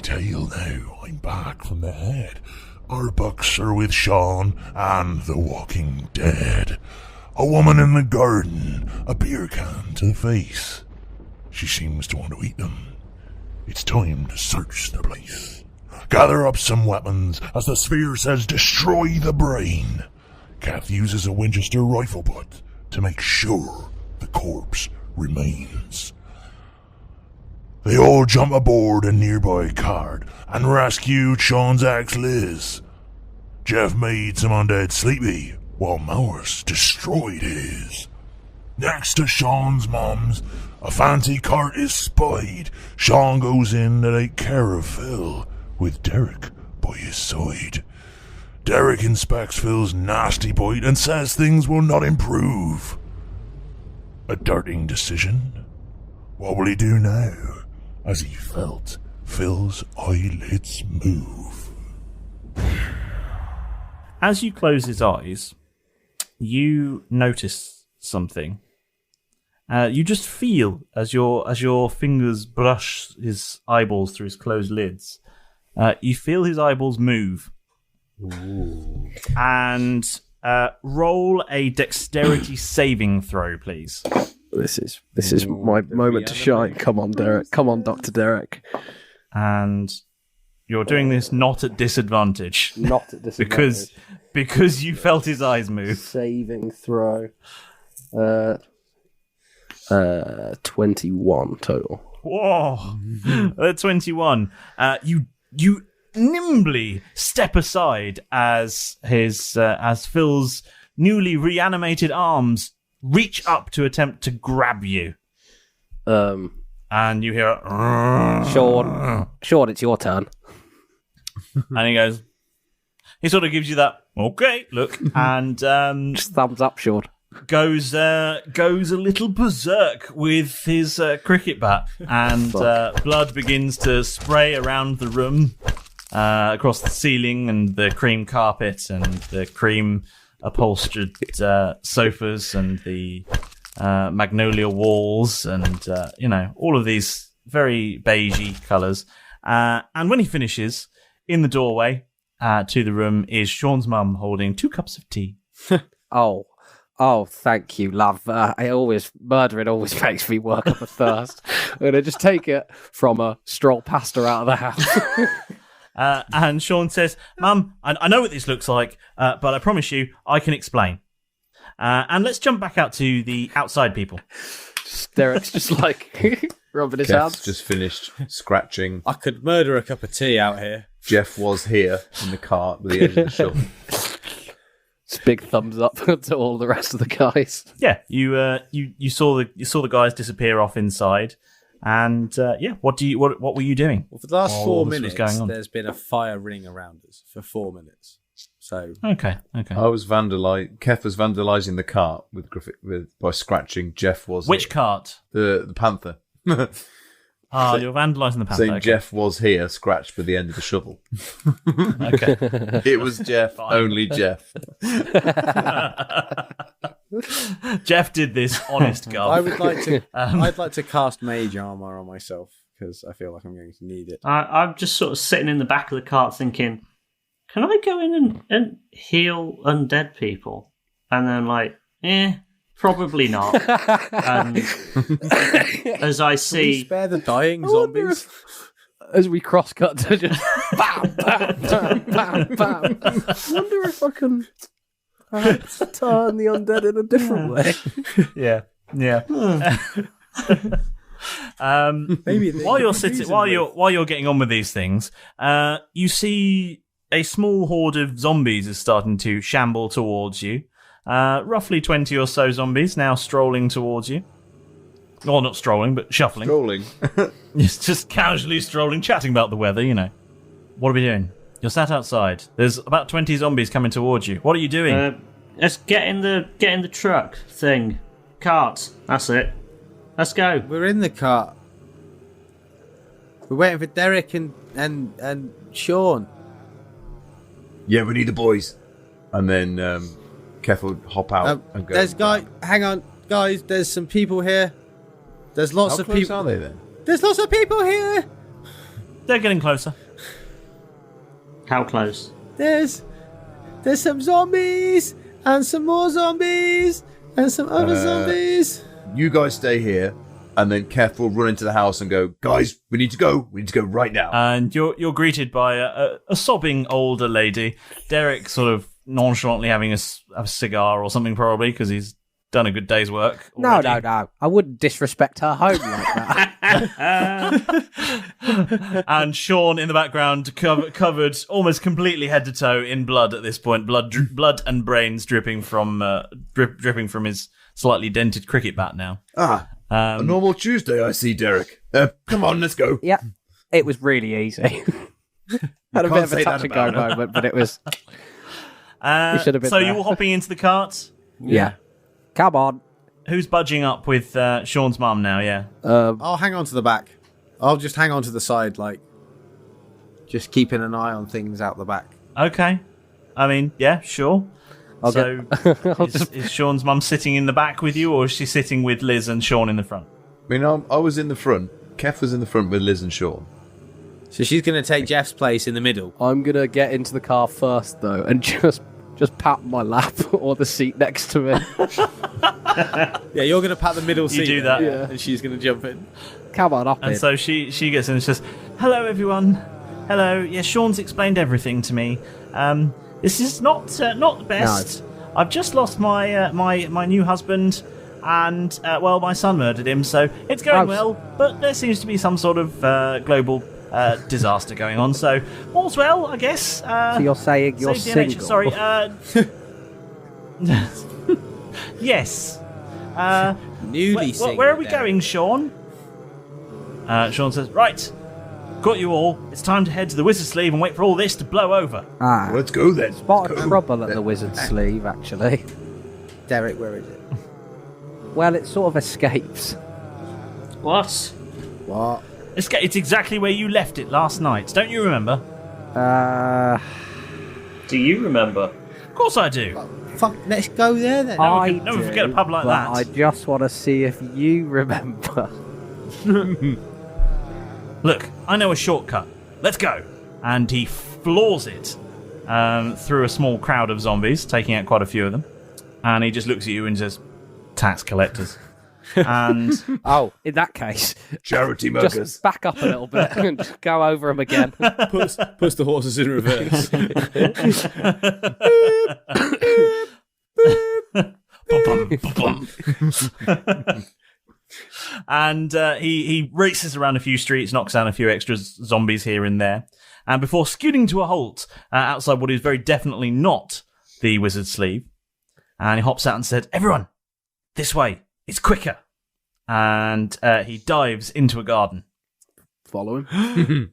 tale now. I'm back from the head. Our bucks are with Sean and the Walking Dead. A woman in the garden, a beer can to the face. She seems to want to eat them. It's time to search the place. Gather up some weapons as the sphere says destroy the brain. Keth uses a Winchester rifle butt to make sure the corpse remains. They all jump aboard a nearby cart and rescue Sean's ex Liz. Jeff made some undead sleepy while Malrus destroyed his. Next to Sean's mum's, a fancy cart is spied. Sean goes in to take care of Phil, with Derek by his side. Derek inspects Phil's nasty bite and says things will not improve. A darting decision? What will he do now, as he felt Phil's eyelids move? As you close his eyes, you notice something. You just feel as your fingers brush his eyeballs through his closed lids. You feel his eyeballs move. Ooh. And roll a dexterity saving throw, please. This is my moment to shine. Come on, Derek. Come on, Dr. Derek. And you're doing this not at disadvantage. Not at disadvantage. because you felt his eyes move. Saving throw. 21 total. Whoa. 21. You nimbly step aside as Phil's newly reanimated arms reach up to attempt to grab you. And you hear Sean, it's your turn. And he sort of gives you that okay look, and just thumbs up, Sean. Goes a little berserk with his cricket bat, and blood begins to spray around the room, across the ceiling and the cream carpet and the cream upholstered sofas and the magnolia walls and all of these very beigey colours. And when he finishes, in the doorway to the room is Sean's mum holding 2 cups of tea. Oh, thank you, love. Murdering always makes me work up a thirst. I'm going to just take it from her, stroll past her out of the house. And Sean says, Mum, I know what this looks like, but I promise you, I can explain. And let's jump back out to the outside people. Derek's just like rubbing his hands. Just finished scratching. I could murder a cup of tea out here. Jeff was here in the cart with the end of the shovel. It's big thumbs up to all the rest of the guys. Yeah, you saw the guys disappear off inside, and what were you doing? Well, for the last 4 minutes, going on? There's been a fire ring around us for 4 minutes. So okay. I was Keth was vandalising the cart by scratching. Jeff was which cart? The panther. You're vandalising the panther. Saying okay. Jeff was here, scratched with the end of the shovel. Okay. It was Jeff, only Jeff. Jeff did this, honest God. I'd like to cast mage armor on myself because I feel like I'm going to need it. I'm just sort of sitting in the back of the cart thinking, can I go in and heal undead people? And then probably not. As I see, spare the dying zombies. As we cross cut to just bam, bam, bam, bam, bam. I wonder if I can turn the undead in a different way. Yeah. Maybe while you're getting on with these things, you see a small horde of zombies is starting to shamble towards you. Roughly 20 or so zombies now strolling towards you. Well, not strolling, but shuffling. Strolling. It's just casually strolling, chatting about the weather, What are we doing? You're sat outside. There's about 20 zombies coming towards you. What are you doing? Let's get in the truck thing. Cart. That's it. Let's go. We're in the cart. We're waiting for Derek and Sean. Yeah, we need the boys. And then Keth will hop out and go. Hang on, guys. There's some people here. There's lots of people. How close are they then? There's lots of people here. They're getting closer. How close? There's some zombies and some more zombies and some other zombies. You guys stay here, and then Keth will run into the house and go, guys, we need to go. We need to go right now. And you're greeted by a sobbing older lady. Derek sort of nonchalantly having a cigar or something, probably, because he's done a good day's work already. No. I wouldn't disrespect her home like that. And Sean in the background, covered almost completely head to toe in blood at this point. Blood and brains dripping from his slightly dented cricket bat now. A normal Tuesday, I see, Derek. Come on, let's go. Yeah, it was really easy. Had a bit of a touch and go moment, but it was. You should have been so there. you're hopping into the cart. Yeah. Come on. Who's budging up with Sean's mum now? Yeah. I'll hang on to the back. I'll just hang on to the side, like, just keeping an eye on things out the back. Okay. I mean, yeah, sure. Is Sean's mum sitting in the back with you, or is she sitting with Liz and Sean in the front? I mean, I was in the front. Keth was in the front with Liz and Sean. So she's going to take Jeff's place in the middle. I'm going to get into the car first, though, and just pat my lap or the seat next to me. Yeah, you're going to pat the middle seat. You do that. Yeah. And she's going to jump in. Come on, up And in. so she gets in and says, "Hello, everyone. Hello. Yeah, Sean's explained everything to me. This is not the best. No. I've just lost my my new husband, and my son murdered him. So it's going well, but there seems to be some sort of global disaster going on. So all's well, I guess. So you're saying you're single? Sorry. Yes. Newly single. Where are we going, Sean? Sean says, "Right, got you all. It's time to head to the Wizard's Sleeve and wait for all this to blow over." Let's go then. Spotted trouble at the Wizard's Sleeve, actually. Derek, where is it? Well, it sort of escapes. What? What? It's exactly where you left it last night. Don't you remember? Do you remember? Of course I do. Fuck, let's go there then. I never do, forget a pub like but that. I just want to see if you remember. Look, I know a shortcut. Let's go. And he floors it through a small crowd of zombies, taking out quite a few of them. And he just looks at you and says, "Tax collectors." And in that case, Charity muggers. just back up a little bit and go over them again. Puts the horses in reverse. And he races around a few streets, knocks down a few extra zombies here and there, and before scooting to a halt outside what is very definitely not the Wizard's Sleeve, and he hops out and said, "Everyone, this way, it's quicker." And he dives into a garden. Follow him.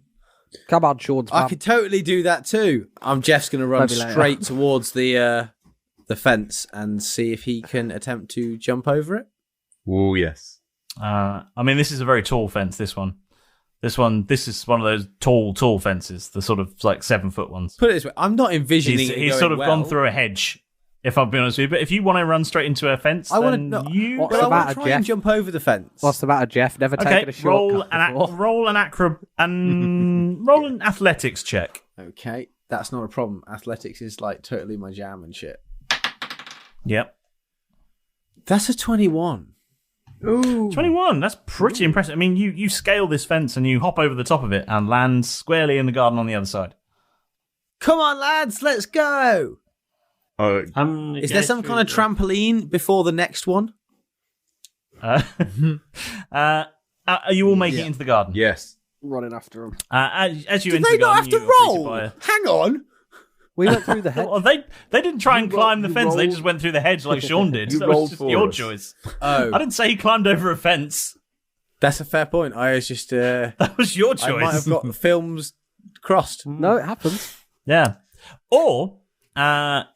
Come on, Sean's I mum. could totally do that too. Jeff's going to run Maybe later. straight towards the fence and see if he can attempt to jump over it. Oh, yes. I mean, this is a very tall fence, this one. This is one of those tall fences, the sort of like 7-foot ones. Put it this way, I'm not envisioning it He's going sort of well. gone through a hedge, if I'm being honest with you. But if you want to run straight into a fence, I want then to. you... What's Well, I the want matter, to try Jeff? and jump over the fence. What's the matter, Jeff? Never taken Okay, a shortcut before. roll an athletics check. Okay, that's not a problem. Athletics is like totally my jam and shit. Yep. That's a 21. Ooh. 21, that's pretty impressive. I mean, you scale this fence and you hop over the top of it and land squarely in the garden on the other side. Come on, lads, let's go. Is there some kind of trampoline before the next one? Are you all making it into the garden? Yes. Running after him. As you Did enter they the not garden, have to you are greeted roll? by a- Hang on. We went through the hedge. Well, they didn't try and climb the you fence. They rolled- just went through the hedge like Sean did. You That was rolled just for your us. choice. Oh, I didn't say he climbed over a fence. that's a fair point. I was just. That was your I might have choice. got the films crossed. No, it happens. Yeah. Or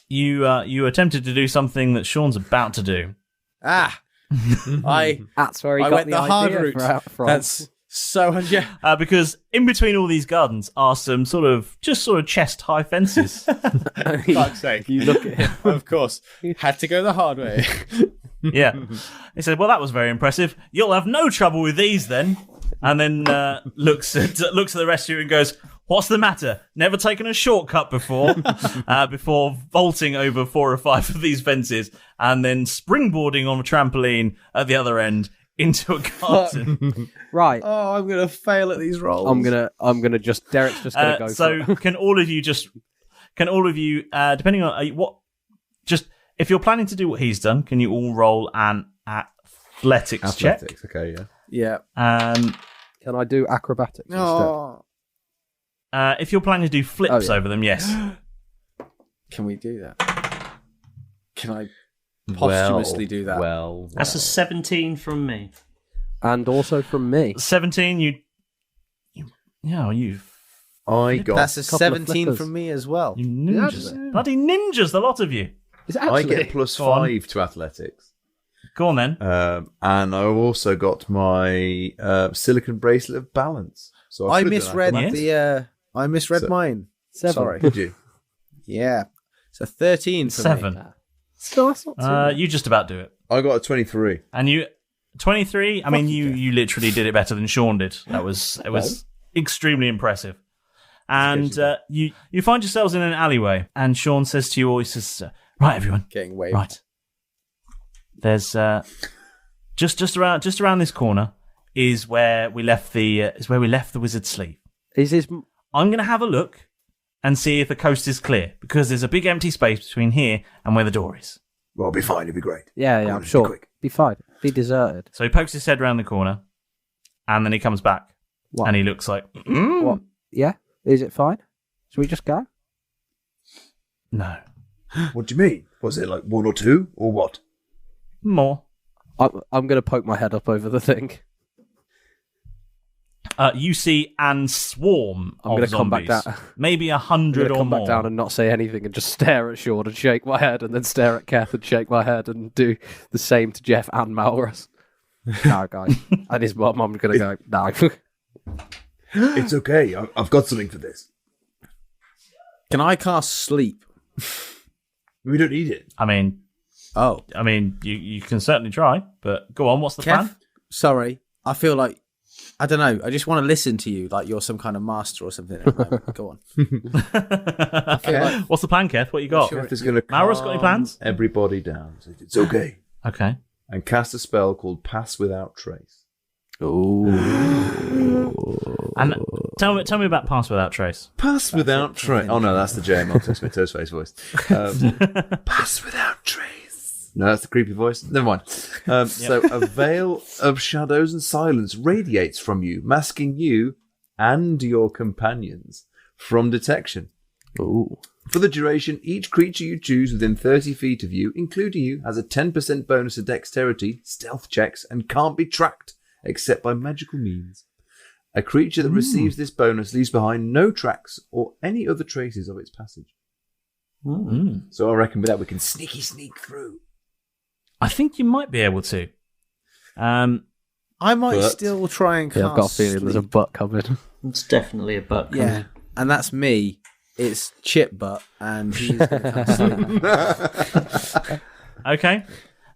you attempted to do something that Sean's about to do. Ah, That's where he I got went the hard idea route. from. That's so unja. Because in between all these gardens are some sort of chest high fences. Fuck's sake. You look at him. Of course, had to go the hard way. Yeah. He said, "Well, that was very impressive. You'll have no trouble with these then." and then looks at the rest of you and goes, "What's the matter? Never taken a shortcut before?" Before vaulting over 4 or 5 of these fences and then springboarding on a trampoline at the other end into a garden. Right. Oh, I'm gonna fail at these rolls. Derek's just gonna go. So for it. can all of you, depending on if you're planning to do what he's done, can you all roll an athletics check? Okay, yeah. Yeah. Can I do acrobatics Oh. If you're planning to do flips over them, yes. Can we do that? Can I posthumously do that? Well, That's a 17 from me. And also from me. 17, you I got. That's a couple of 17 flippers. from me as well. ninjas. Bloody ninjas, the lot of you. Is it I actually? get a +5 to athletics. Go on then. And I also got my silicon bracelet of balance. So I could've done misread acrobatics. I misread mine. 7. Sorry. Did you? Yeah. So 13 for 7. me. So that's not too bad. You just about do it. I got a 23. And you, 23. I mean, you literally did it better than Sean did. It was extremely impressive. And you find yourselves in an alleyway, and Sean says to you all, he says, "Right, everyone, Getting waved. right. There's just around this corner is where we left the wizard's sleeve. Is this? I'm going to have a look and see if the coast is clear, because there's a big empty space between here and where the door is." Well, it'll be fine. It'll be great. Yeah, Come I'm on, be sure. quick. Be fine. Be deserted. So he pokes his head around the corner, and then he comes back, What? and he looks like, What? Yeah. Is it fine? Should we just go? "No, What do you mean? Was it like 1 or 2 or what? more." I'm going to poke my head up over the thing. You see an swarm I'm of gonna come back zombies. down. Maybe I'm 100 going to or come more. back down and not say anything and just stare at Sean and shake my head, and then stare at Keth and shake my head, and do the same to Jeff and Malrus. No, guys. And his mum, I'm going to go, no. It's okay. I've got something for this. Can I cast sleep? We don't need it. I mean, you can certainly try, but go on. What's the plan? Keth, sorry. I feel like, I don't know. I just want to listen to you like you're some kind of master or something. Go on. What's the plan, Keth? What you got? Keth is going to Malrus got any plans? Everybody down. So it's okay. Okay. And cast a spell called Pass Without Trace. Ooh. And tell me about Pass Without Trace. Pass without trace. Oh no, that's the JML Toastface voice. Pass without trace. No, that's the creepy voice. Never mind. So a veil of shadows and silence radiates from you, masking you and your companions from detection. Ooh. For the duration, each creature you choose within 30 feet of you, including you, has a 10% bonus to dexterity, stealth checks, and can't be tracked except by magical means. A creature that receives this bonus leaves behind no tracks or any other traces of its passage. So I reckon with that we can sneak through. I think you might be able to. I might still try and cast Yeah, I've got a feeling there's a sleep. butt coming. It's definitely a butt. Yeah, and that's me. It's Chip Butt, and he's going to cast sleep. Okay.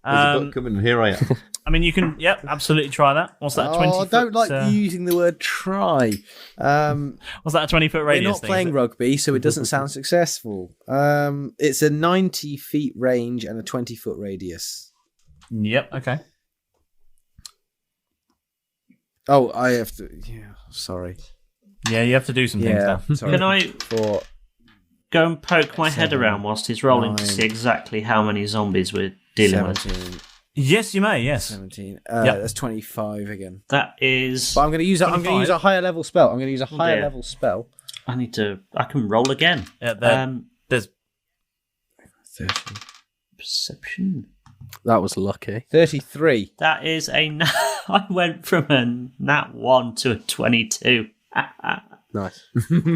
There's a book coming, and here I am. I mean, you can, absolutely try that. What's that? 20 I don't foot, like you using the word try. What's that? A 20-foot We're radius? not playing rugby, so it doesn't sound successful. It's a 90 feet range and a 20-foot radius. Yep. Okay. Oh, I have to. Yeah, sorry. Yeah, you have to do some things now. Sorry. Can I For go and poke my head 7, around whilst he's rolling to 9, see exactly how many zombies we're dealing with? 17, Yes, you may. Yes. 17. Yep. That's 25 again. That is. But I'm going to use. I'm going to 25. use a higher level spell. I'm going to use a higher dear. level spell. I can roll again. Yeah, there's 30. Perception. That was lucky. 33. That is a. I went from a nat 1 to a 22. Nice.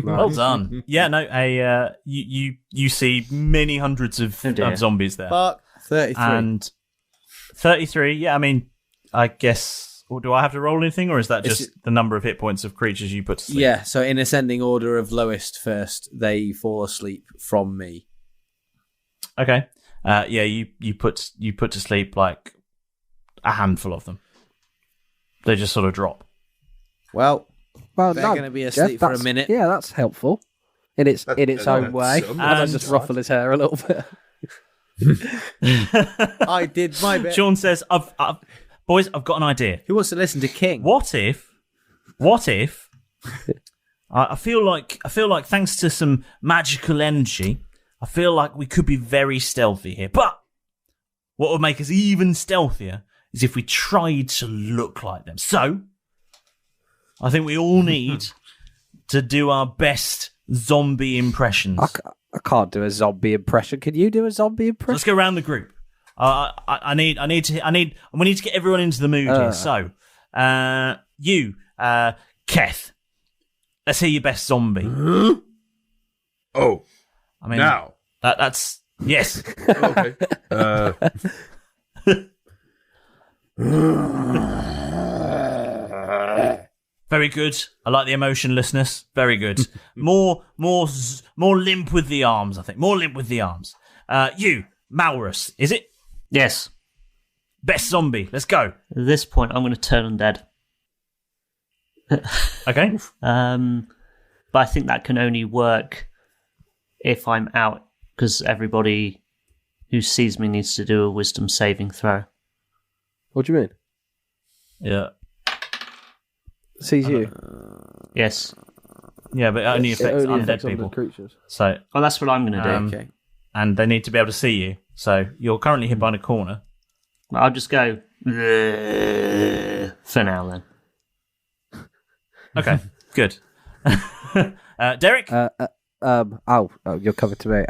well done. Yeah, no, you see many hundreds of zombies there. Fuck. 33. And 33, yeah, I mean, I guess, or do I have to roll anything, or is that just the number of hit points of creatures you put to sleep? Yeah, so in ascending order of lowest first, they fall asleep from me. Okay. Yeah, you put to sleep like a handful of them. They just sort of drop. Well, Well, they're no, going to be Jeff, asleep for a that's- minute. Yeah, that's helpful in its own way. some. And I And- just ruffle his hair a little bit. I did my bit. Sean says, boys, I've got an idea. Who wants to listen to King? What if I feel like thanks to some magical energy, I feel like we could be very stealthy here. But what would make us even stealthier is if we tried to look like them. So I think we all need to do our best zombie impressions. I can't do a zombie impression. Can you do a zombie So impression? let's go around the group. We need to get everyone into the mood here. So, you, Keth, let's hear your best zombie. Oh, I mean, now. that's yes. Okay. Very good. I like the emotionlessness. Very good. More limp with the arms. I think more limp with the arms. You, Malrus, is it? Yes. Best zombie. Let's go. At this point, I'm going to turn undead. Okay. But I think that can only work if I'm out, because everybody who sees me needs to do a wisdom saving throw. What do you mean? Yeah. Sees you. Yes. Yeah, but it only affects undead affects people. creatures. So, Well, that's what I'm going to do. Okay. and they need to be able to see you. So you're currently hid behind a corner. I'll just go for now then. Okay, good. Derek? You're coming to me.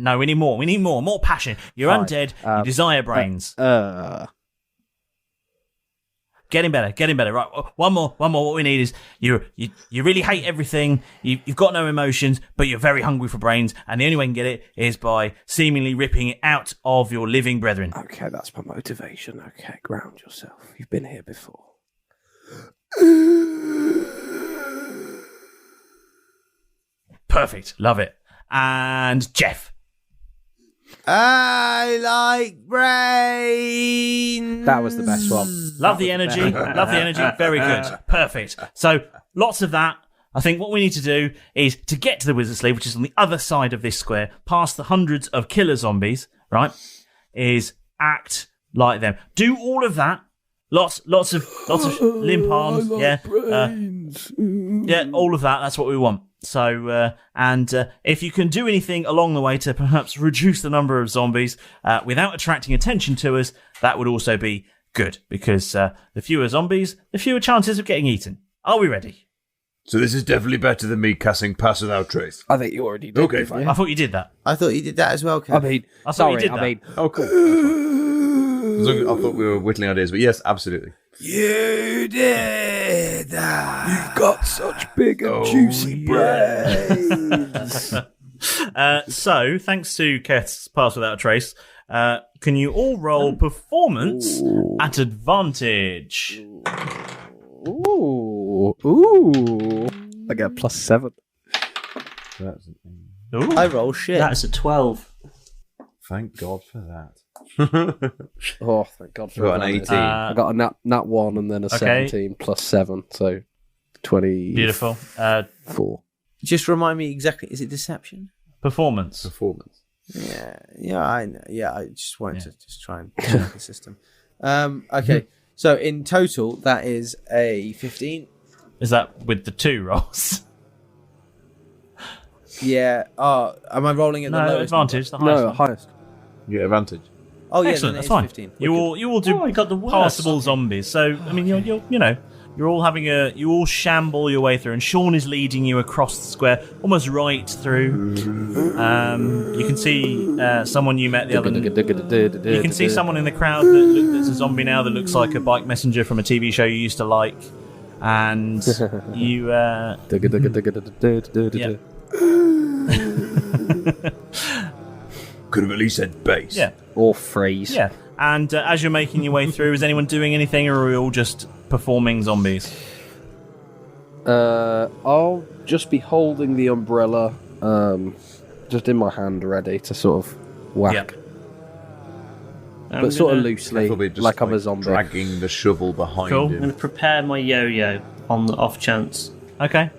No, we need more. We need more. More passion. You're Fine. undead. You desire brains. Getting better. Getting better. Right. One more. What we need is you really hate everything. You've got no emotions, but you're very hungry for brains. And the only way you can get it is by seemingly ripping it out of your living brethren. Okay, that's my motivation. Okay, ground yourself. You've been here before. Perfect. Love it. And Jeff. I like brains. That was the best one. Love the energy. Love the energy. Very good. Perfect. So lots of that. I think what we need to do is to get to the wizard sleeve, which is on the other side of this square, past the hundreds of killer zombies, right? Is act like them. Do all of that. Lots of limp arms. Yeah. Yeah, all of that. That's what we want. So, if you can do anything along the way to perhaps reduce the number of zombies without attracting attention to us, that would also be good, because the fewer zombies, the fewer chances of getting eaten. Are we ready? So this is definitely better than me casting Pass Without Trace. I think you already did. Okay, fine. I thought you did that. I thought you did that as well, Kev. I mean, I thought you sorry. did I that. mean, Oh, cool. I thought we were whittling ideas, but yes, absolutely. You did that. you've got such big and juicy brains. So, thanks to Keth's Pass Without a Trace, can you all roll performance at advantage? Ooh. I get a +7. Ooh. I roll shit. That's a 12. Thank God for that. Oh, thank God for Got an that. 18. I got a nat 1 and then a Okay. 17 +7, so 20. Beautiful. 4. Just remind me exactly. Is it deception? Performance. Performance. Yeah, I know. Yeah, I just wanted to just try and check the system. Okay, so in total, that is a 15. Is that with the 2 rolls? Yeah. Oh, am I rolling at the No, lowest? advantage. The highest. No, one. highest. You get advantage. Oh, yeah, Excellent. then it That's is fine. 15. You all do I got the worst. passable zombies. So I mean, you're all having you all shamble your way through, and Sean is leading you across the square, almost right through. You can see someone you met the other. You can see someone in the crowd that's a zombie now that looks like a bike messenger from a TV show you used to like, and you. Yeah. Could have at least said base. Yeah. Or freeze. Yeah. And as you're making your way through, is anyone doing anything, or are we all just performing zombies? I'll just be holding the umbrella, just in my hand, ready to sort of whack. Yep. but sort of loosely, Probably just like I'm a zombie. dragging the shovel behind Cool. I'm him. going to prepare my yo-yo on the off chance. Okay.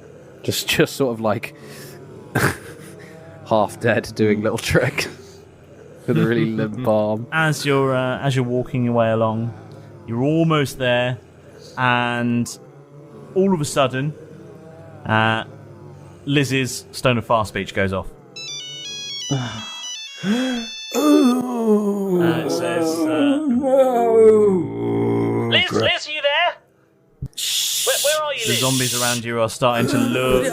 Just sort of like half dead, doing little tricks with a really limp arm. As you're walking your way along, you're almost there, and all of a sudden, Liz's Stone of Fast Speech goes off. It says, Liz, are you there? Where are you, Liz? The zombies around you are starting to look,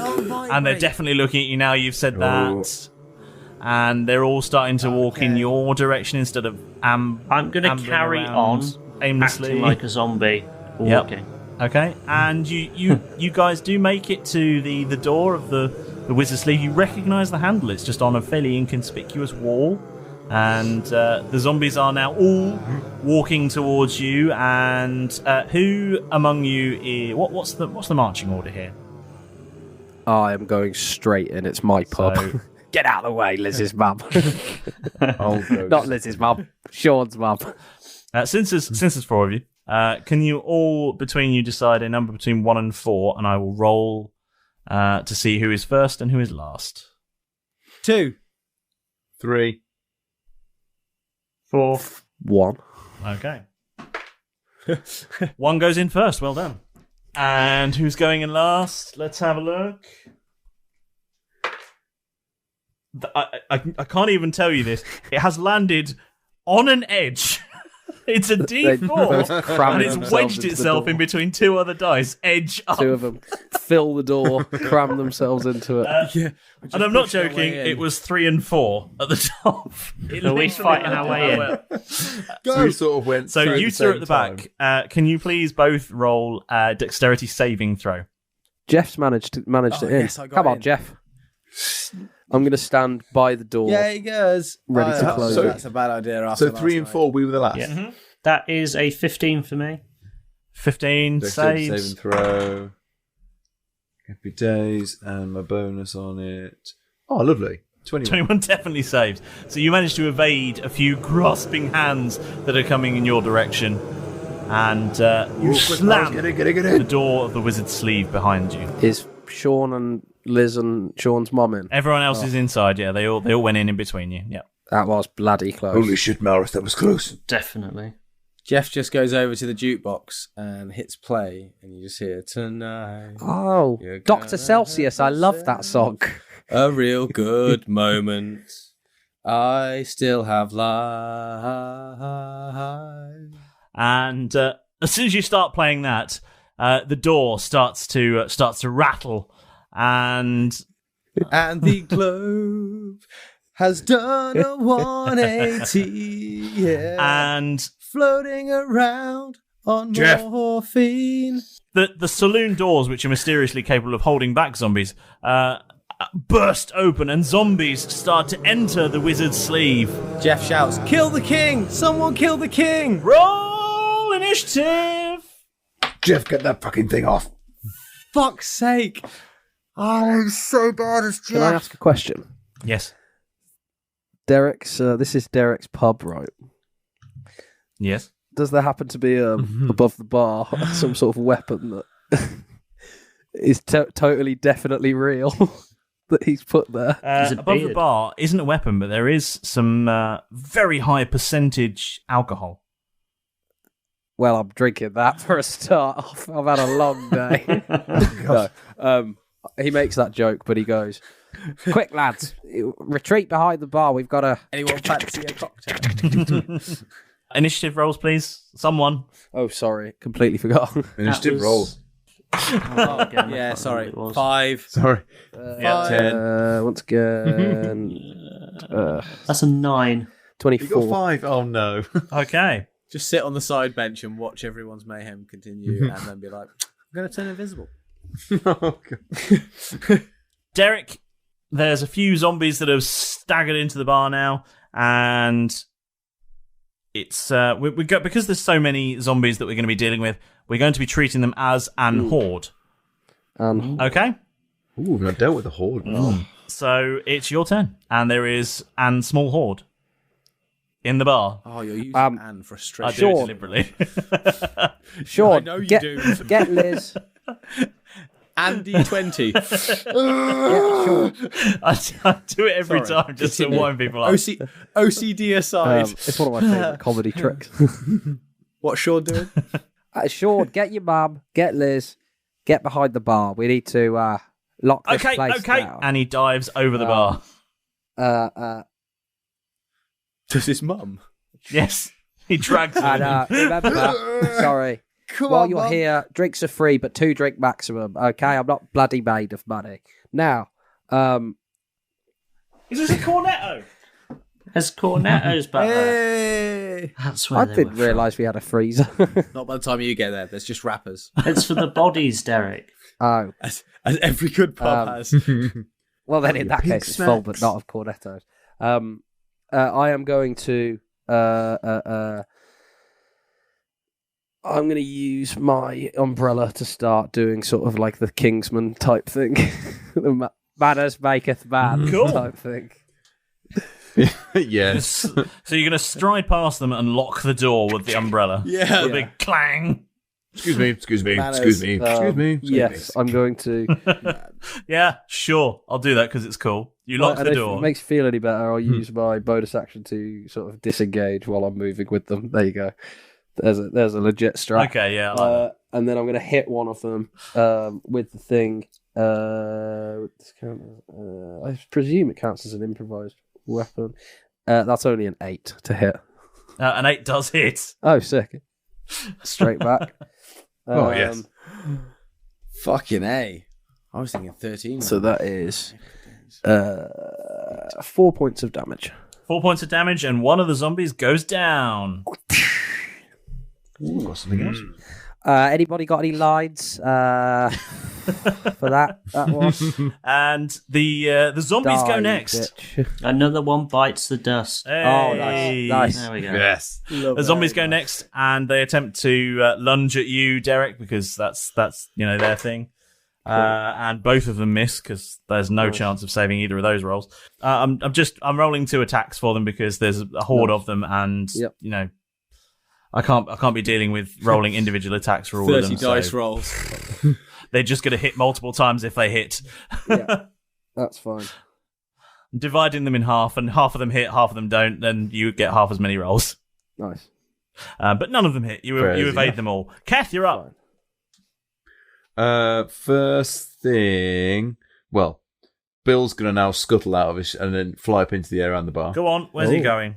and they're definitely looking at you now you've said that. And they're all starting to walk in your direction instead of I'm going to carry on aimlessly, acting like a zombie walking. Okay, and you guys do make it to the door of the wizard's sleeve. You recognise the handle; it's just on a fairly inconspicuous wall, and the zombies are now all walking towards you. And who among you? What's the marching order here? I am going straight in. It's my pub. So- Get out of the way, Liz's mum. I'll go. Not Liz's mum. Sean's mum. Since there's four of you, can you all between you decide a number between 1 and 4, and I will roll to see who is first and who is last. 2. 3. 4. 1. Okay. 1 goes in first. Well done. And who's going in last? Let's have a look. I can't even tell you this. It has landed on an edge. It's a D4, and it's wedged itself in between 2 other dice, edge up. 2 of them fill the door, cram themselves into it. And I'm not joking, it was 3 and 4 at the top. So we're fighting our way in. So we sort of went. So through you two are at the back. Can you please both roll a dexterity saving throw? Jeff's managed it in. Yes, I got Come on, in. Jeff. I'm going to stand by the door. Yeah, he goes. Ready to close it. That's a bad idea. So 3 and 4, we were the last. Yeah. That is a 15 for me. 15 Dexterity saves. save and throw. Happy days, and my bonus on it. Oh, lovely. 21. 21 definitely saves. So you managed to evade a few grasping hands that are coming in your direction. And you slam Get in. the door of the wizard's sleeve behind you. Is Sean and Liz and Sean's mum in? Everyone else is inside, yeah. They all went in between you. Yeah. That was bloody close. Holy shit, Malrus, that was close. Definitely. Jeff just goes over to the jukebox and hits play, and you just hear tonight. Oh, You're Dr. gonna Celsius, I love that song. A real good moment. I still have life. And as soon as you start playing that, the door starts to rattle, and And the globe has done a 180. Yeah. and Floating around on Jeff. morphine. the saloon doors, which are mysteriously capable of holding back zombies, burst open, and zombies start to enter the wizard's sleeve. Jeff shouts, "Kill the king! Someone kill the king!" Roll initiative. Jeff, get that fucking thing off. Fuck's sake! Oh, I'm so bad as Can I ask a question? Yes. Derek's, this is Derek's pub, right? Yes. Does there happen to be above the bar some sort of weapon that is totally, definitely real that he's put there? Above the bar isn't a weapon, but there is some very high percentage alcohol. Well, I'm drinking that for a start off. I've had a long day. No, he makes that joke, but he goes, "Quick, lads, retreat behind the bar. We've got a..." Anyone fancy a cocktail? Initiative rolls, please. Someone. Oh, sorry, completely forgot. Initiative roll. Again, Yeah, that's sorry. what it was. 5. Sorry. 10. Once again, That's a 9. You 24. got 5. Oh, no. Okay. Just sit on the side bench and watch everyone's mayhem continue, and then be like, "I'm going to turn invisible." Oh, God. Derek, there's a few zombies that have staggered into the bar now, and it's we go because there's so many zombies that we're going to be dealing with. We're going to be treating them as an horde. Okay, Ooh, we've not dealt with the horde. so it's your turn, and there is an small horde. in the bar. Oh, you're using Anne for a I straight. do it Sean. deliberately. Sean, I know you get, do. Get Liz. Andy 20. Get Sean. I do it every Sorry, time just to continue. wind people up. OCD aside. It's one of my favourite comedy tricks. What's Sean doing? Sean, get your mum, get Liz, get behind the bar. We need to lock this place down. And he dives over the bar. Does his mum? Yes, he drags her. And remember, sorry. Come While on, you're Mum. here, drinks are free, but 2 drink maximum. Okay, I'm not bloody made of money. Now, Is this a Cornetto? There's Cornetto's back there. Hey! That's where I they didn't were realise we had a freezer. Not by the time you get there. There's just wrappers. from. It's for the bodies, Derek. Oh, As every good pub has. well then in that pink case it's full, but smacks. not of Cornettos. I am going to I'm going to use my umbrella to start doing sort of like the Kingsman type thing. The manners maketh man Cool. type thing. Yes. So you're going to stride past them and lock the door with the umbrella. Yeah. With a big clang. Excuse me. Excuse me. Manners. Excuse me. Excuse me. Yes, I'm going to. Yeah, sure. I'll do that because it's cool. You lock And the if door. it makes you feel any better, I'll use my bonus action to sort of disengage while I'm moving with them. There you go. There's a legit strat. Okay, yeah. I like that. And then I'm going to hit one of them with the thing. This I presume it counts as an improvised weapon. That's only an 8 to hit. An 8 does hit. Oh, sick. Straight back. Oh, yes. Fucking A. I was thinking 13. So that is 4 points of damage. 4 points of damage, and one of the zombies goes down. Ooh, got something else. Anybody got any lines for that one? And the zombies go Die, next. bitch. Another one bites the dust. Hey. Oh, nice. There we go. Yes. The zombies go next, and they attempt to lunge at you, Derek, because that's their thing. And both of them miss because there's no chance of saving either of those rolls. I'm rolling 2 attacks for them because there's a horde of them, and Yep. I can't be dealing with rolling individual attacks for all of 30 them. dice so rolls. they're just going to hit multiple times if they hit. Yeah, that's fine. Dividing them in half, and half of them hit, half of them don't, then you get half as many rolls. Nice. But none of them hit. You Fair evade enough. them all. Keth, you're up. First thing. Well, Bill's gonna now scuttle out of his and then fly up into the air around the bar. Go on. Where's he going?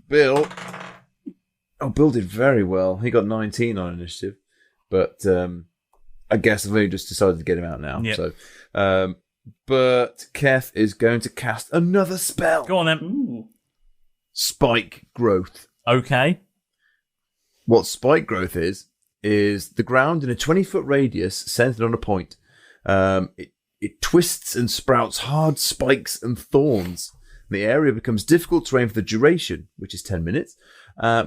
Bill. Oh, Bill did very well. He got 19 on initiative, but I guess I've only just decided to get him out now. Yep. So, but Keth is going to cast another spell. Go on then. Spike growth. Okay. What spike growth is the ground in a 20-foot radius centered on a point. It twists and sprouts hard spikes and thorns. The area becomes difficult terrain for the duration, which is 10 minutes.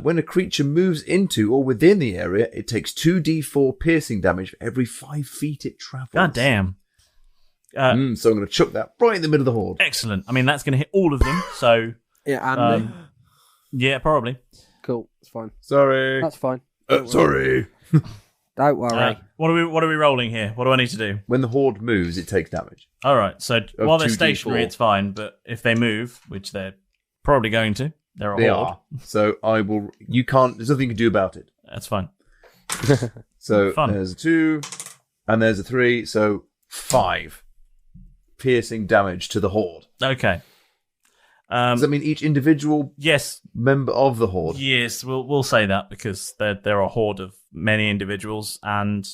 When a creature moves into or within the area, it takes 2d4 piercing damage for every 5 feet it travels. God damn. So I'm going to chuck that right in the middle of the horde. Excellent. I mean, that's going to hit all of them. So, Yeah, and me. yeah, probably. Cool. It's fine. Sorry. That's fine. Sorry. Don't worry. What are we rolling here? What do I need to do? When the horde moves, it takes damage. All right. So while they're 2d4. stationary, it's fine. But if they move, which they're probably going to, they're a They horde. are. So I will. You can't. There's nothing you can do about it. That's fine. So Fun. there's a 2, and there's a 3. So 5 piercing damage to the horde. Okay. Does that mean each individual Yes. member of the horde? Yes. We'll say that because they're a horde of many individuals, and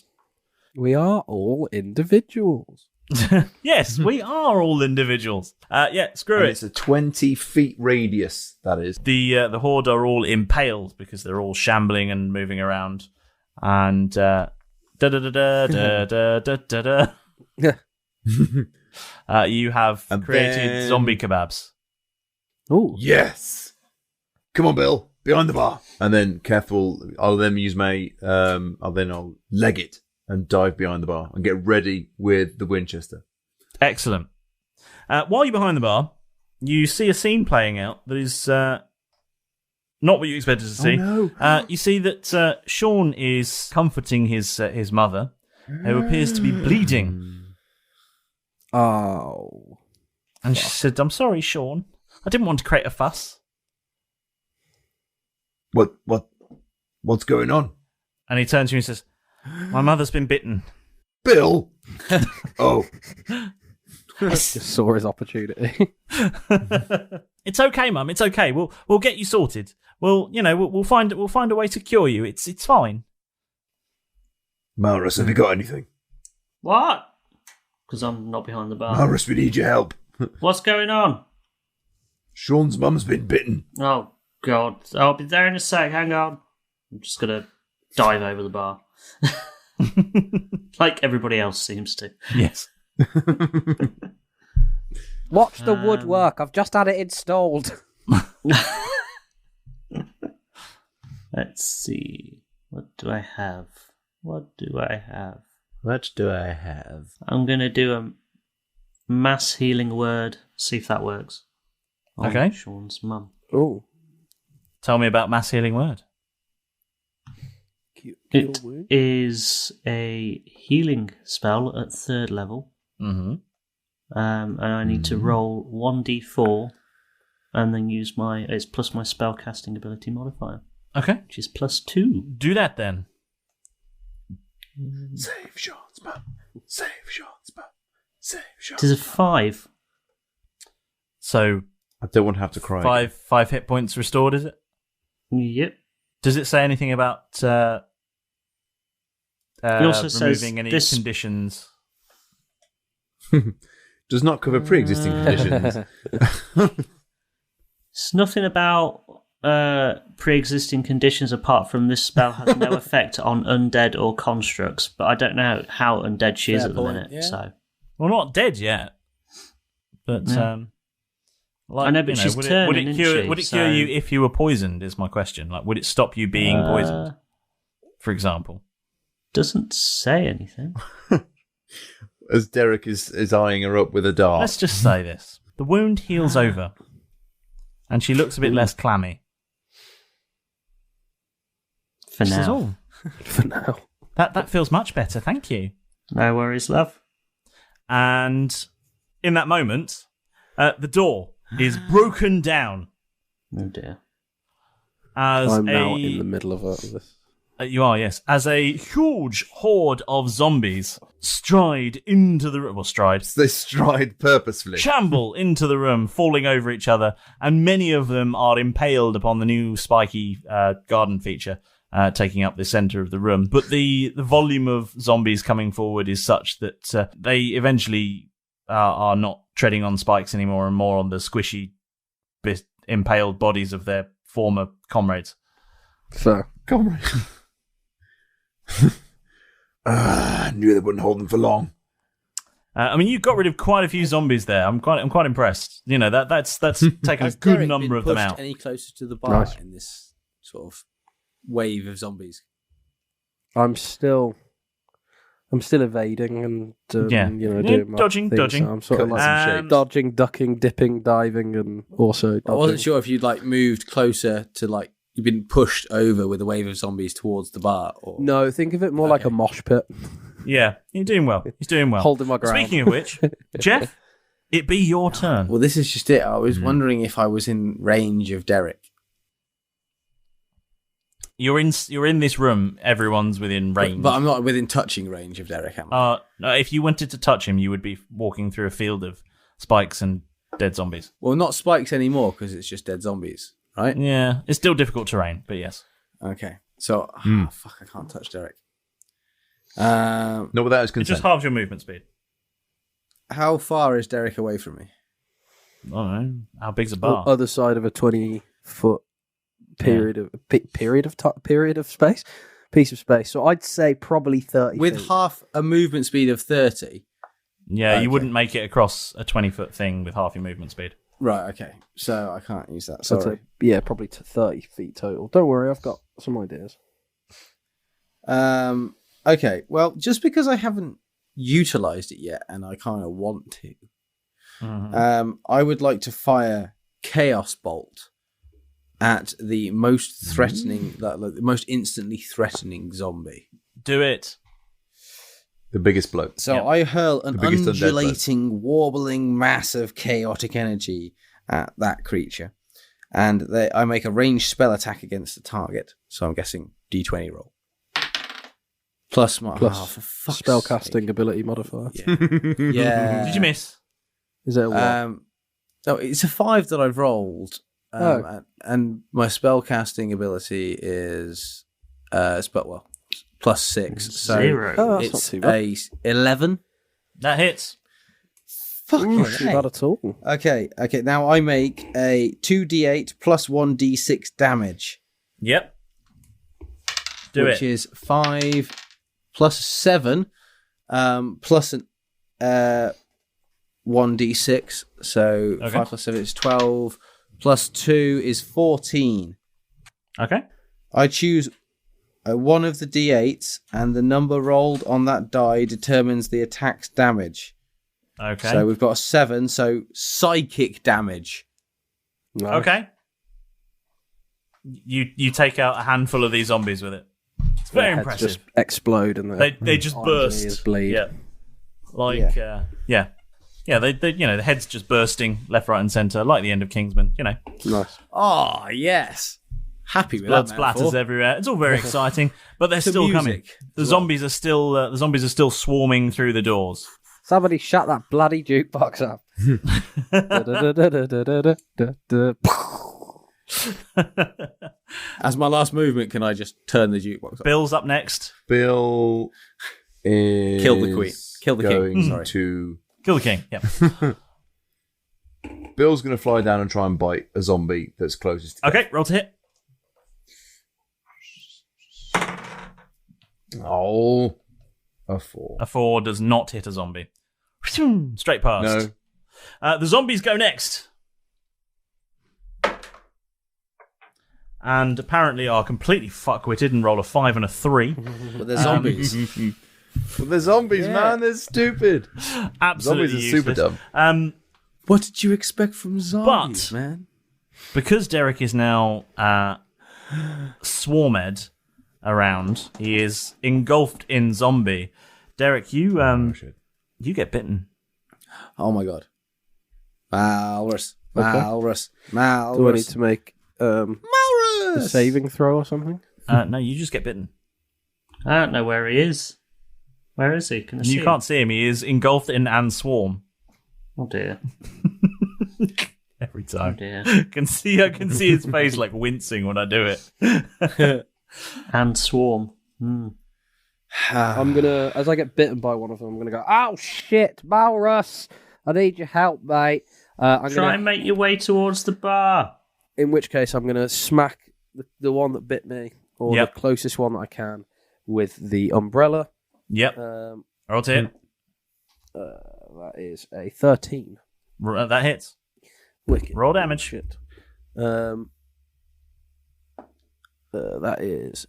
We are all individuals. yes, we are all individuals. Yeah. Screw And it. it's a 20 feet radius. That is. The horde are all impaled because they're all shambling and moving around, and da da da da da da da da da. You have And created then- zombie kebabs. Oh, Yes. Come on, Bill. Behind the bar. And then Keth will. I'll then use my. I'll leg it and dive behind the bar and get ready with the Winchester. Excellent. While you're behind the bar, you see a scene playing out that is not what you expected to see. Oh, no. You see that Sean is comforting his mother, who appears to be bleeding. Oh. And she said, "I'm sorry, Sean. I didn't want to create a fuss." What's going on? And he turns to you and says, "My mother's been bitten." Bill? Oh. Just saw his opportunity. It's okay, Mum. It's okay. We'll get you sorted. We'll find a way to cure you. It's fine. Malrus, have you got anything? What? Because I'm not behind the bar. Malrus, we need your help. What's going on? Sean's mum's been bitten. Oh, God. I'll be there in a sec. Hang on. I'm just going to dive over the bar. Like everybody else seems to. Yes. Watch the woodwork. I've just had it installed. Let's see. What do I have? I'm going to do a mass healing word. See if that works. On Okay. Sean's mum. Oh. Tell me about mass healing word. It is a healing spell at 3rd level. Mm-hmm. And I need to roll 1d4 and then use it's plus my spellcasting ability modifier, Okay. which is +2. Do that then. Save Sean's mum. Save Sean's mum. Save Sean's It is a 5. So I don't want to have to cry. five hit points restored, is it? Yep. Does it say anything about It also says removing any this- conditions? Does not cover pre-existing conditions. It's nothing about pre-existing conditions apart from this spell has no effect on undead or constructs, but I don't know how undead she is Fair at the point, minute, yeah. so... Well, not dead yet, but like, I know, but she's would turning, it isn't cure? she? Would it cure So- you if you were poisoned? Is my question. Like, would it stop you being poisoned, for example? Doesn't say anything. As Derek is eyeing her up with a dart. Let's just say this: the wound heals over, and she looks a bit less clammy. For This is now. all. For now. That feels much better. Thank you. No worries, love. And in that moment, the door is broken down Oh dear. as I'm now in the middle of this. You are, yes. As a huge horde of zombies stride into the room. Well, stride. They stride purposefully. Shamble into the room, falling over each other, and many of them are impaled upon the new spiky garden feature, taking up the centre of the room. But the volume of zombies coming forward is such that they eventually are not treading on spikes anymore and more on the squishy, impaled bodies of their former comrades. So, Comrade. I knew they wouldn't hold them for long. I mean, you got rid of quite a few zombies there. I'm quite impressed. You know, that's taken a Has good Derek number been of them pushed out. any closer to the bar Nice. in this sort of wave of zombies? I'm still evading and Yeah. doing my Dodging. thing, so I'm sort of Cutting like some shapes. dodging, ducking, dipping, diving, and also I wasn't dodging. sure if you'd moved closer to you've been pushed over with a wave of zombies towards the bar. Or... No, think of it more like a mosh pit. Yeah, you're doing well. He's doing well. Holding my ground. Speaking of which, Jeff, it be your turn. Well, this is just it. I was wondering if I was in range of Derek. You're in this room. Everyone's within range. But I'm not within touching range of Derek, am I? No, if you wanted to touch him, you would be walking through a field of spikes and dead zombies. Well, not spikes anymore because it's just dead zombies, right? Yeah, it's still difficult terrain, but yes. Okay. So, fuck, I can't touch Derek. Not without his It consent. just halves your movement speed. How far is Derek away from me? I don't know. How big's a bar? Other side of a 20-foot period of space, piece of space. So I'd say probably 30. With feet. half a movement speed of 30. Yeah, Okay. you wouldn't make it across a 20-foot thing with half your movement speed. Right, okay. So I can't use that. So I'd Sorry. say, yeah, probably to 30 feet total. Don't worry, I've got some ideas. Okay, well, just because I haven't utilized it yet and I kind of want to, I would like to fire Chaos Bolt at the most threatening, the most instantly threatening zombie. Do it. The biggest bloke. So I hurl an biggest undead undulating, wobbling mass of chaotic energy at that creature. And I make a ranged spell attack against the target. So I'm guessing D20 roll. Plus my spellcasting ability modifier. Yeah. Did you miss? Is it a what? No, it's a 5 that I've rolled. And my spellcasting ability is plus 6. So 0. Oh, that's it's not too bad. a 11. That hits. Fucking Not too bad at all. Okay. Now I make a 2d8 plus 1d6 damage, Yep. which is 5 plus 7 plus an 1d6. So 5 plus 7 is 12. Plus 2 is 14. Okay. I choose one of the d8s, and the number rolled on that die determines the attack's damage. Okay. So we've got a 7, so psychic damage. No. Okay. You take out a handful of these zombies with it. It's very Their heads impressive. just explode and They just burst. Bleed. Yeah. Like yeah. They the heads just bursting left, right, and centre, like the end of Kingsman. Nice. Oh, yes. Happy with Blood that splatters metaphor. everywhere. It's all very exciting, but they're To still music coming. The as zombies are still swarming through the doors. Somebody shut that bloody jukebox up. As my last movement, can I just turn the jukebox off? Bill's up next. Bill is Kill the queen. Kill the king. going Sorry. to. Kill the king. Yeah. Bill's going to fly down and try and bite a zombie that's closest to Okay, roll to hit. Oh, a 4. A 4 does not hit a zombie. Straight past. No. The zombies go next. And apparently are completely fuckwitted and roll a 5 and a 3. But they're zombies. Well, they're zombies, man. They're stupid. Absolutely Zombies are useless. super dumb. What did you expect from zombies, man? Because Derek is now swarmed around, he is engulfed in zombie. Derek, you get bitten. Oh my god. Malrus. Do I need to make a saving throw or something? No, you just get bitten. I don't know where he is. Where is he? Can I see You him? can't see him. He is engulfed in and swarm. Oh dear. Every Oh time. dear. I can see his face like wincing when I do it. And swarm. I'm gonna, as I get bitten by one of them, I'm gonna go, "Oh shit, Malrus, I need your help, mate." Try and make your way towards the bar. In which case, I'm gonna smack the one that bit me, or Yep. the closest one that I can, with the umbrella. Yep. Roll to hit. That is a 13. That hits. Wicked. Roll damage. Shit. That is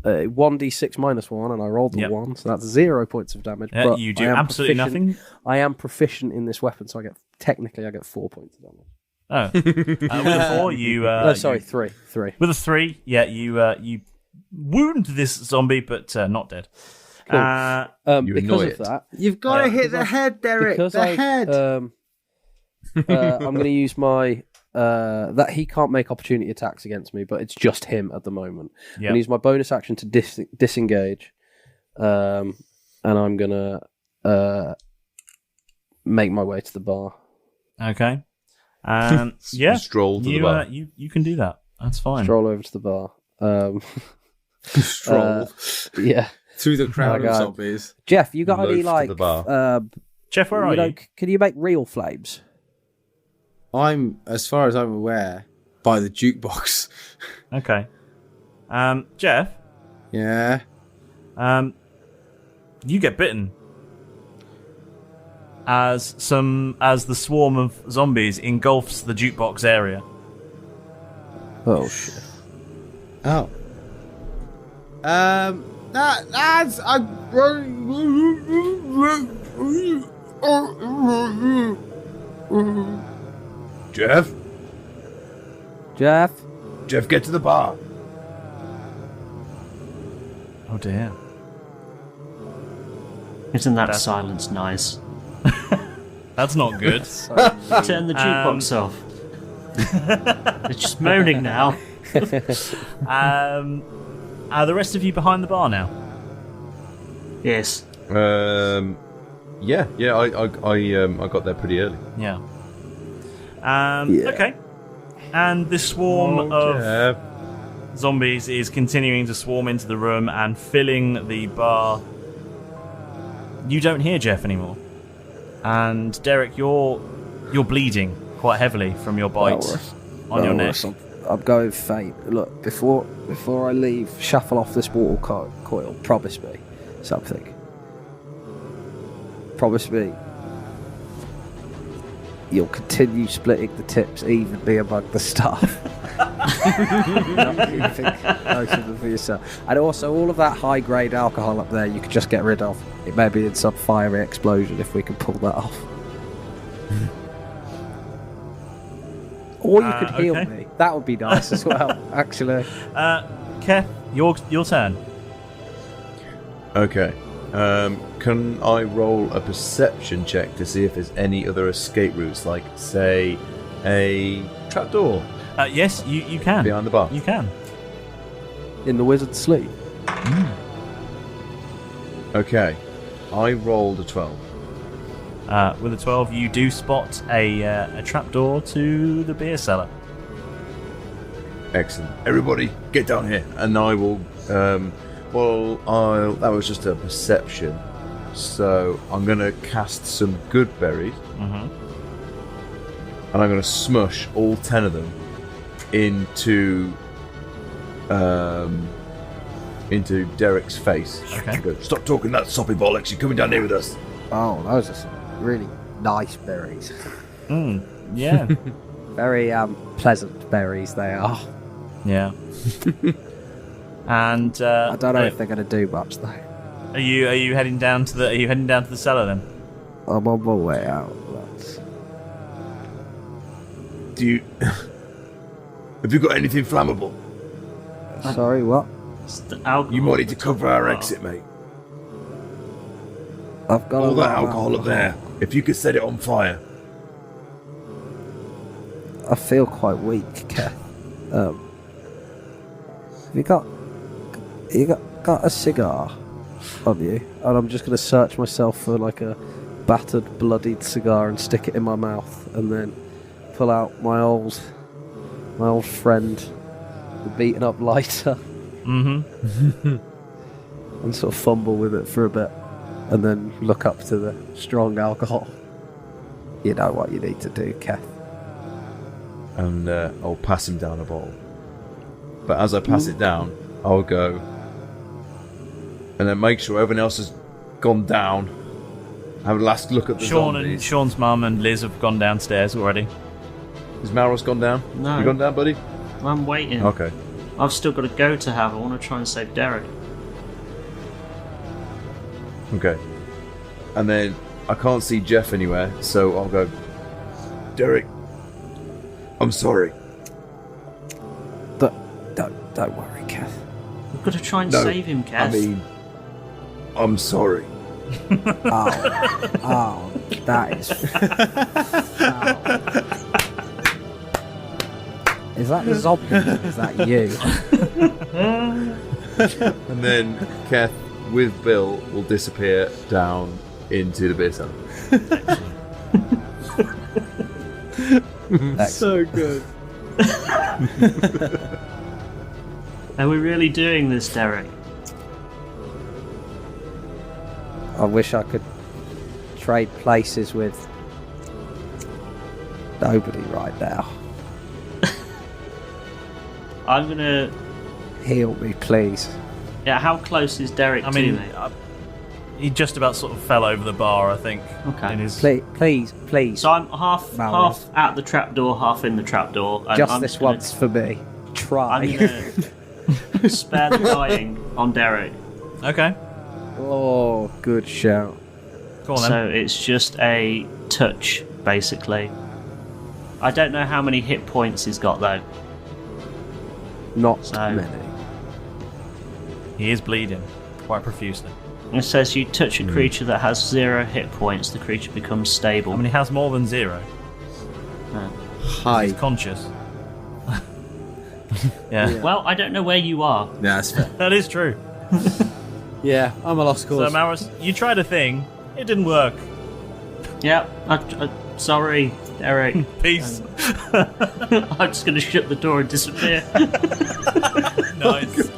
a 1d6 minus 1, and I rolled the 1, so that's 0 points of damage. But You do I am absolutely proficient- nothing. I am proficient in this weapon, so I get 4 points of damage. Oh. With a 4, you... No, sorry, 3. With a 3, yeah, you wound this zombie, but not dead. Cool. You Because annoy of it. that, You've got to hit the head, Derek. because The head. I'm going to use my that he can't make opportunity attacks against me, but it's just him at the moment. I'm going to use my bonus action to disengage, and I'm going to make my way to the bar. Okay. Yeah. Stroll to the bar. You can do that. That's fine. Stroll over to the bar. Stroll Yeah. through the crowd Oh, of God. zombies. Jeff, you got any Loaf to the bar. Jeff, where are you? Can you make real flames? I'm, as far as I'm aware, by the jukebox. Okay. Jeff, Yeah. you get bitten as the swarm of zombies engulfs the jukebox area. Oh shit! Oh. That's Jeff? Jeff? Jeff, get to the bar. Oh dear. Isn't that silence nice? That's not good. Turn the jukebox off. It's just moaning now. Are the rest of you behind the bar now? Yes. Yeah. I got there pretty early. Yeah. Okay. And this swarm of Jeff. zombies is continuing to swarm into the room and filling the bar. You don't hear Jeff anymore. And Derek, you're bleeding quite heavily from your bite on your neck. I'm going faint. Look, before I leave, shuffle off this water coil. Promise me something. Promise me you'll continue splitting the tips evenly among the staff. Not keeping most of them for yourself. And also, all of that high-grade alcohol up there, you could just get rid of. It may be in some fiery explosion if we can pull that off. Or you could heal okay. me. That would be nice as well, actually. Keth, your turn. Okay. Can I roll a perception check to see if there's any other escape routes, like, say, a trapdoor Yes, you can. behind the bar? You can. In the wizard's sleep. Okay. I rolled a 12. With a 12, you do spot a trapdoor to the beer cellar. Excellent. Everybody, get down here, and I will. That was just a perception, so I'm gonna cast some good berries, and I'm gonna smush all 10 of them into Derek's face. Okay. Go, stop talking that soppy bollocks. You're coming down here with us. Oh, those are some really nice berries. Yeah. Very pleasant berries they are. Yeah. And I don't know if they're going to do much though. Are you heading down to the cellar then? I'm on my way out. Lads. Do you? Have you got anything flammable? Sorry, what? It's the alcohol. You might need to cover our exit, mate. I've got All a that lot of alcohol up there. If you could set it on fire. I feel quite weak, Keth. Have you got a cigar on you? And I'm just going to search myself for like a battered, bloodied cigar and stick it in my mouth, and then pull out my old friend, the beaten up lighter, and sort of fumble with it for a bit, and then look up to the strong alcohol. You know what you need to do, Keth. And I'll pass him down a bottle. But as I pass it down, I'll go and then make sure everyone else has gone down. Have a last look at the zombies. Sean's mum and Liz have gone downstairs already. Has Malrus gone down? No. You gone down, buddy? I'm waiting. Okay. I've still got a go to have. I want to try and save Derek. Okay. And then I can't see Jeff anywhere, so I'll go, Derek, I'm sorry. Don't worry, Keth. We've got to try and No, save him, Keth. I mean, I'm sorry. Oh, that is. Is that the zombie? Is that you? And then Keth, with Bill, will disappear down into the beer cellar. So good. Are we really doing this, Derek? I wish I could trade places with nobody right now. I'm gonna. Heal me, please. Yeah, how close is Derek I to mean, me? he just about sort of fell over the bar, I think. Okay. In his... Please. So I'm half Malrus. at the trapdoor, half in the trapdoor. And Just I'm this gonna- once for me. Try. I'm gonna spare the dying on Derek. Okay. Oh, good shout. Go on then. So it's just a touch basically. I don't know how many hit points he's got, though. Not So- many. He is bleeding quite profusely. It says you touch a creature that has 0 hit points, the creature becomes stable. I mean, he has more than 0. Hi. He's conscious. Yeah, Well, I don't know where you are. No, that's fair. that is true. Yeah, I'm a lost So, cause. Malrus, you tried a thing. It didn't work. Yeah, sorry, Derek. Peace. I'm just going to shut the door and disappear. Nice.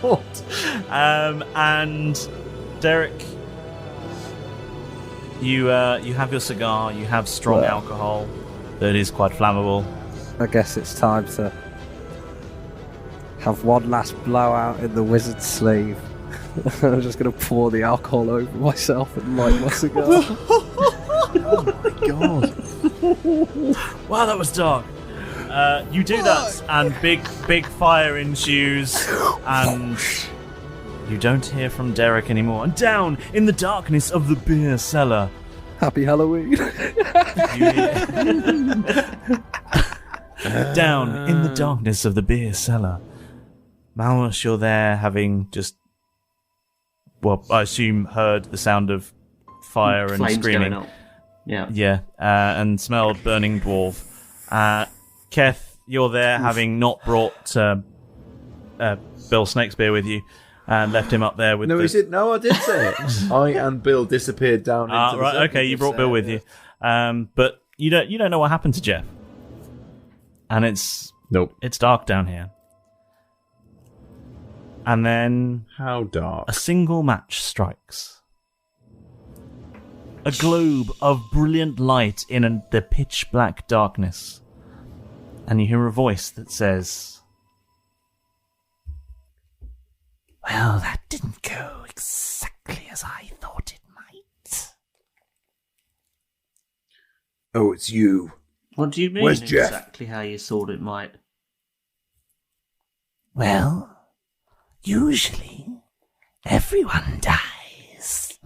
And Derek, you have your cigar. You have strong alcohol that is quite flammable. I guess it's time to have one last blowout in the wizard's sleeve. I'm just going to pour the alcohol over myself and light my cigar. God. Wow, that was dark. You do that, and big fire ensues, and you don't hear from Derek anymore. And down in the darkness of the beer cellar, Happy Halloween. you hear... down in the darkness of the beer cellar, Malrus, you're there, having just, well, I assume heard the sound of fire and Flames screaming. going up. Yeah. Yeah, and smelled burning dwarf. Keth, you're there, having not brought Bill Snakespeare with you, and left him up there with. No, the... he said. No, I did say it. I and Bill disappeared down into the right, circle. okay, you brought Bill with you, but you don't know what happened to Jeff, and it's dark down here, and then How dark? a single match strikes. A globe of brilliant light in the pitch black darkness. And you hear a voice that says, "Well, that didn't go exactly as I thought it might." Oh, it's you. What do you mean Where's Jeff? exactly how you thought it might? Well, usually everyone dies.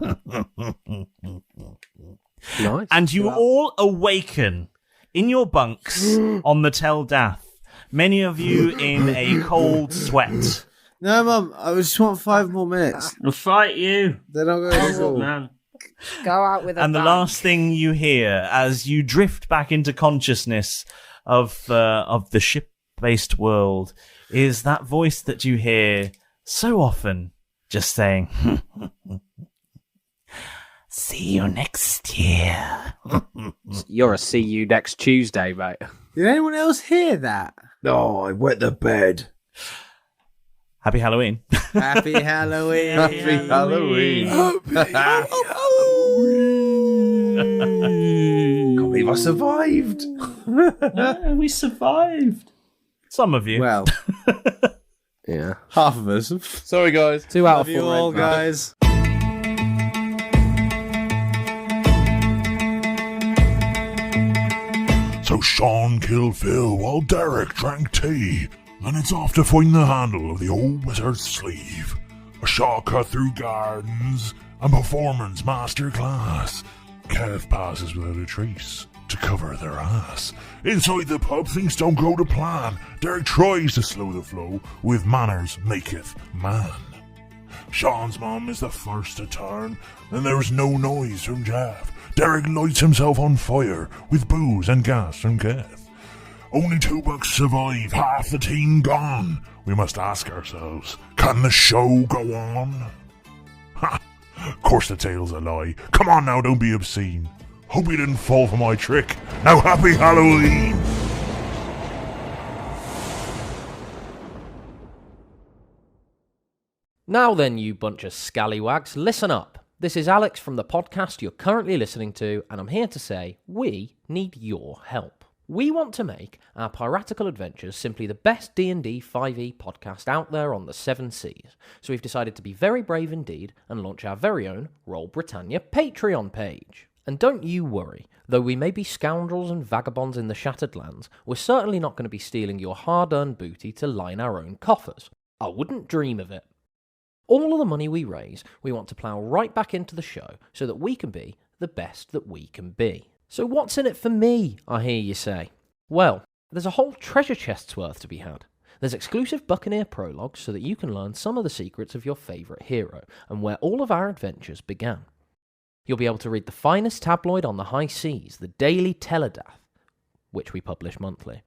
Nice. And you all awaken in your bunks on the Tel Dath. Many of you in a cold sweat. No, Mum, I just want 5 more minutes. I'll fight you. Then I'll go to school. Man. Go out with a And the bang. last thing you hear as you drift back into consciousness of the ship-based world is that voice that you hear so often, just saying, "See you next year." You're a see you next Tuesday, mate. Did anyone else hear that? Oh, I wet the bed. Happy Halloween. Happy Halloween. Happy Halloween. Can't believe I survived. Yeah, we survived. Some of you. Well, Yeah. half of us. Sorry, guys. 2 out Love of you 4 all, red man. guys. So Sean killed Phil while Derek drank tea. Then it's off to find the handle of the old wizard's sleeve. A shortcut through gardens, a performance masterclass. Keth passes without a trace to cover their ass. Inside the pub, things don't go to plan. Derek tries to slow the flow with manners maketh man. Sean's mom is the first to turn, and there is no noise from Jeff. Derek lights himself on fire with booze and gas from Keth. Only 2 bucks survive, half the team gone. We must ask ourselves, can the show go on? Ha! Of course the tale's a lie. Come on now, don't be obscene. Hope you didn't fall for my trick. Now happy Halloween! Now then, you bunch of scallywags, listen up. This is Alex from the podcast you're currently listening to, and I'm here to say we need your help. We want to make our piratical adventures simply the best D&D 5e podcast out there on the 7 seas. So we've decided to be very brave indeed and launch our very own Roll Britannia Patreon page. And don't you worry, though we may be scoundrels and vagabonds in the Shattered Lands, we're certainly not going to be stealing your hard-earned booty to line our own coffers. I wouldn't dream of it. All of the money we raise, we want to plough right back into the show so that we can be the best that we can be. So what's in it for me, I hear you say? Well, there's a whole treasure chest's worth to be had. There's exclusive Buccaneer prologues so that you can learn some of the secrets of your favourite hero and where all of our adventures began. You'll be able to read the finest tabloid on the high seas, the daily Tel Dath, which we publish monthly.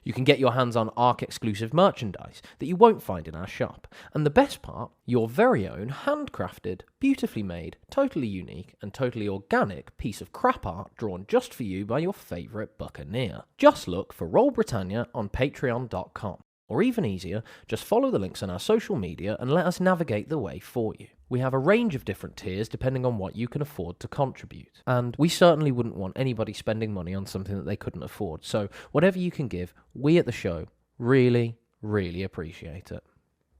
You can get your hands on ARC-exclusive merchandise that you won't find in our shop. And the best part, your very own handcrafted, beautifully made, totally unique and totally organic piece of crap art drawn just for you by your favourite Buccaneer. Just look for Roll Britannia on patreon.com. Or even easier, just follow the links on our social media and let us navigate the way for you. We have a range of different tiers depending on what you can afford to contribute. And we certainly wouldn't want anybody spending money on something that they couldn't afford. So whatever you can give, we at the show really, really appreciate it.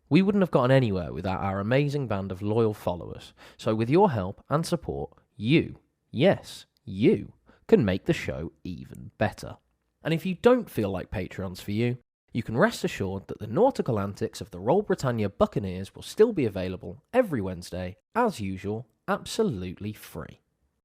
We wouldn't have gotten anywhere without our amazing band of loyal followers. So with your help and support, you, yes, you, can make the show even better. And if you don't feel like Patreon's for you, you can rest assured that the nautical antics of the Roll Britannia Buccaneers will still be available every Wednesday, as usual, absolutely free.